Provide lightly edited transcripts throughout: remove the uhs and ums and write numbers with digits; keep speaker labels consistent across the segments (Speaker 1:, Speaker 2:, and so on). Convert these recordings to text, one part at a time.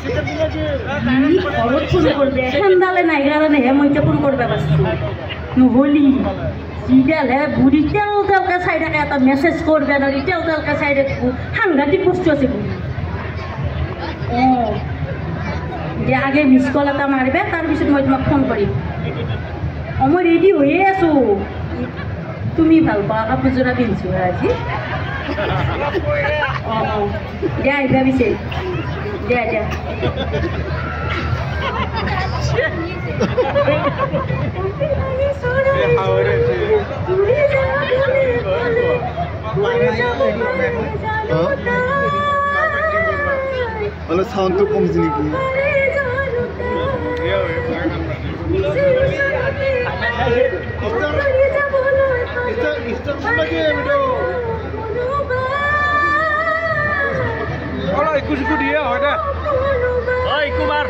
Speaker 1: ঘৰত ফোন কৰবে সেন্দালে নাই কাৰণেহে মই এতিয়া ফোন কৰিব পাৰছোঁ নহ'লি যিডালহে বুঢ়ী তেল তেলকৈ চাই থাকে এটা মেছেজ কৰবে নৰি তেল তেলকৈ চাই থাকোঁ সাংঘাতিক বস্তু আছে বুঢ়ী অঁ এতিয়া আগে মিছ কল এটা মাৰিবে তাৰপিছত মই তোমাক ফোন কৰিম অঁ মই ৰেডি হৈয়ে আছোঁ তুমি ভাল পোৱা কাপোৰযোৰা পিন্ধিছোঁ আজি অঁ অঁ দিয়া আহিবা পিছে দিয়া দিয়া
Speaker 2: অলপ চাউণ্ডটো কমছে নেকি
Speaker 3: कुछ दिया हो ना ओए कुमार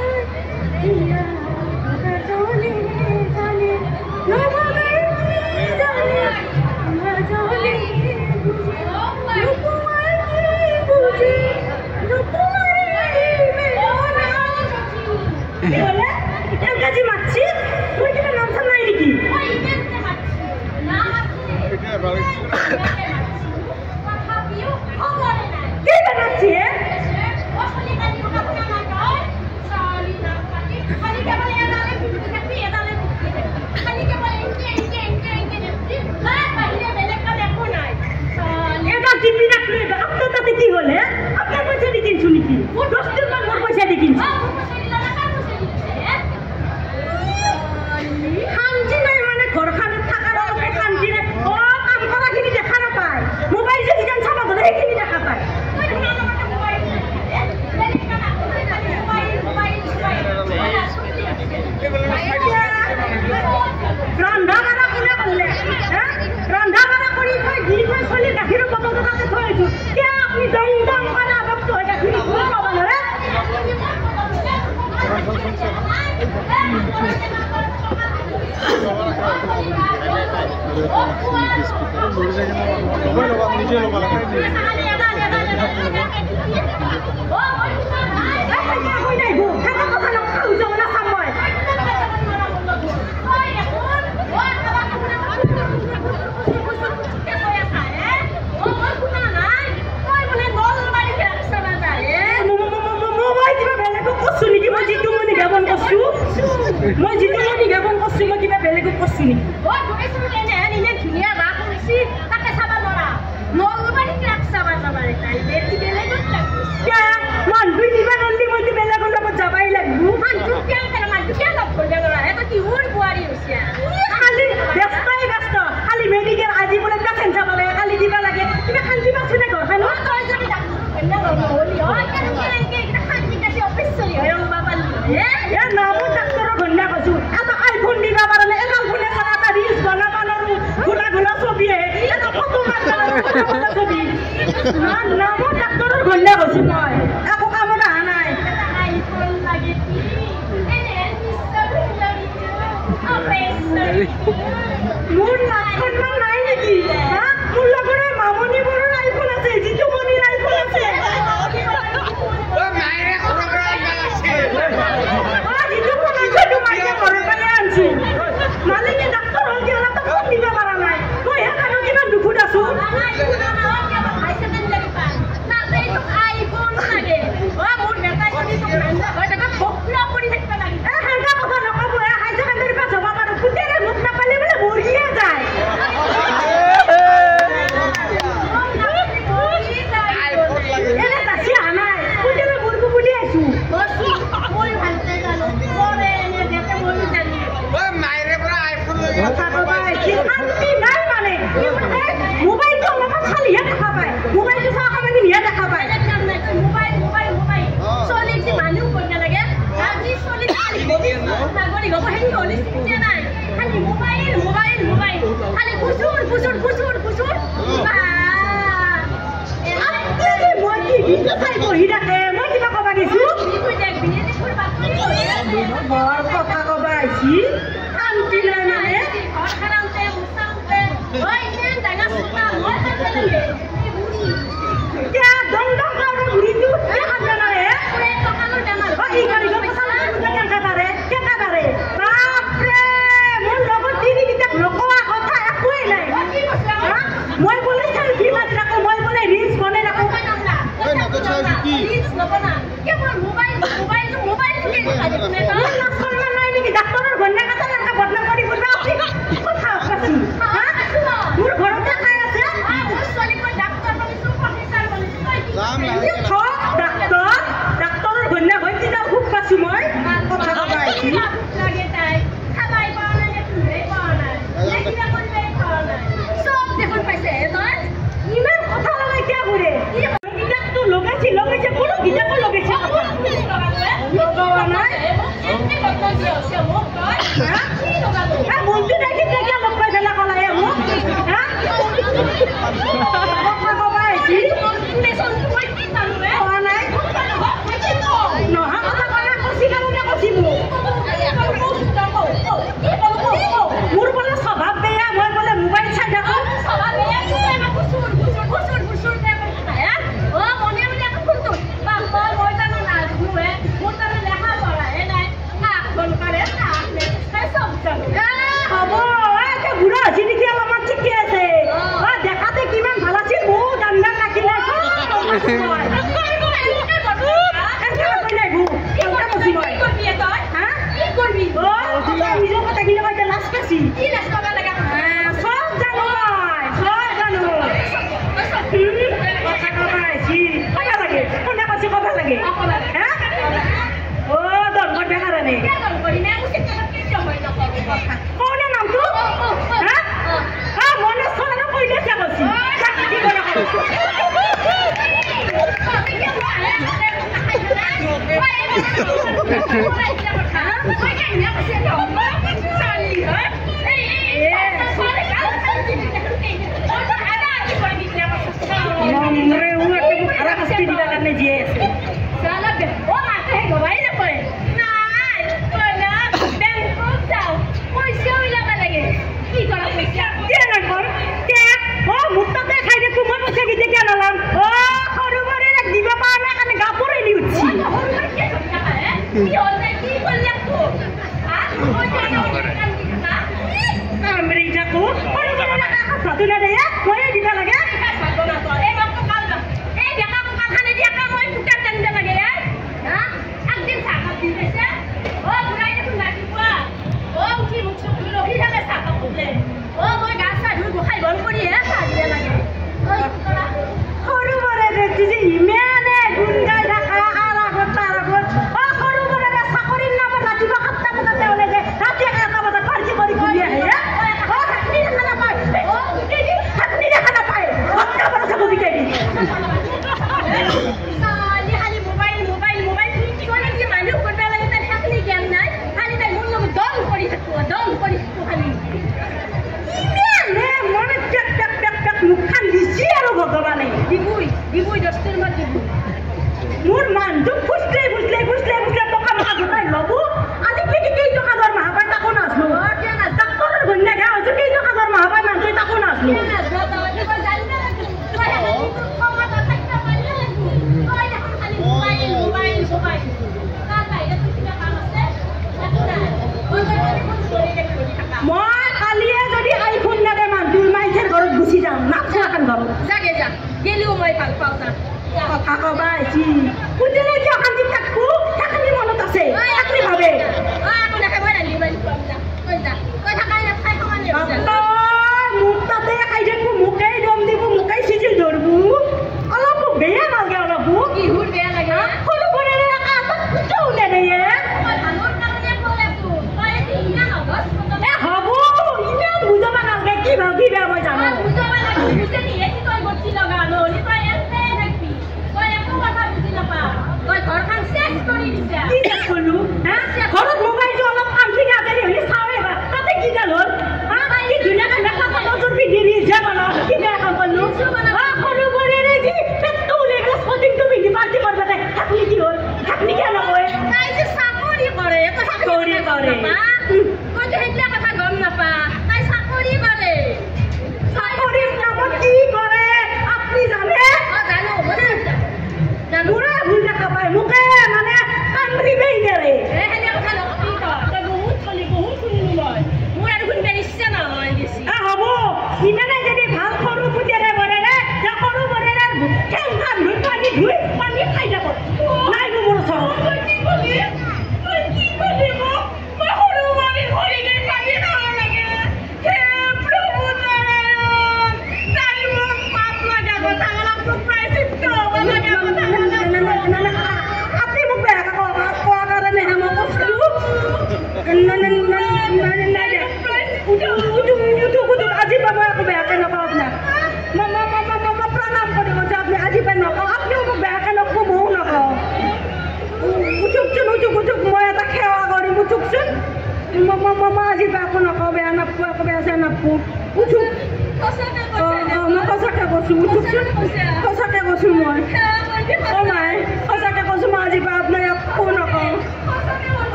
Speaker 1: মই যিটো মই নিগাবন কৰছোঁ মই কিবা বেলেগত কৰছোঁ নেকি তাকে চাব নোৱাৰা নলবাৰীত চাব যাবাৰে তাই মানুহটো নিবা নন্দি মইতো বেলেগৰ লগত যাবাই লাগিব মানুহটো লগ কৰিব নোৱাৰা এটা কিহৰ বোৱাৰী হৈছে খালি ব্যস্তই ব্যস্ত খালি মেডিকেল আজি বোলে পেচেণ্ট চাব লাগে কালি দিব লাগে কিবা শান্তি পাইছোঁ নে ঘৰখন নামো ডাক্তৰৰ ঘন্যা কৈছোঁ এটা আইফোন দিবা পাৰে এডাল ফোনে চালা এটা ৰিলছ বনাব নোৱাৰোঁ ঘোলা ঘোলা ছবি আহে এটা ফটো মাৰিব ছবি নামো ডাক্তৰৰ ঘন্যা কৈছোঁ মই একো কামত অহা নাই মোৰ লাখনমান নাই নেকি মোৰ লগৰে মামনিবোৰৰ আইফোন আছে যিটো মনিৰ আইফোন আছে মালিকে ডাক্তৰ হ'ল কিয় এটা ফোন দিব পৰা নাই মই সেইকাৰণে কিমান দুখত আছোঁ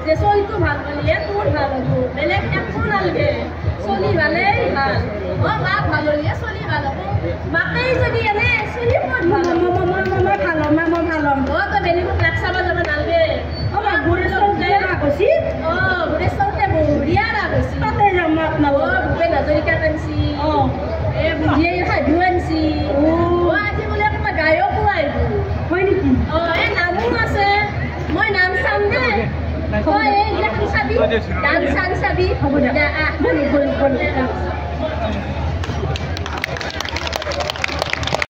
Speaker 1: যে চলিটো ভাল কৰিলে তোৰ ভাল হ'ব বেলেগ
Speaker 4: মাকে যদি এনে চলি মই
Speaker 1: মই ভাল হ'ম মই ভাল হ'ম
Speaker 4: অ তই বেলেগক লাগ চাব যাব নালগে
Speaker 1: অ মই গুৰেশ্বৰ যে কৈছি
Speaker 4: অ গুৰেশ্বৰতে বঢ়িয়া ৰাগ হৈছে
Speaker 1: তাতে যাম মই
Speaker 4: অ
Speaker 1: আপোনালোক
Speaker 4: ভূপেন হাজৰিকা আনছি
Speaker 1: অ
Speaker 4: বুঢ়িয়াই সাধু আনছি অ আজি বোলে কোনোবা গায়কো আহিব
Speaker 1: হয় নেকি
Speaker 4: অ নামো আছে মই নাম চাম দে তই এইগিলাখন চাবি গান চান চাবি
Speaker 1: হ'ব দে
Speaker 4: আহ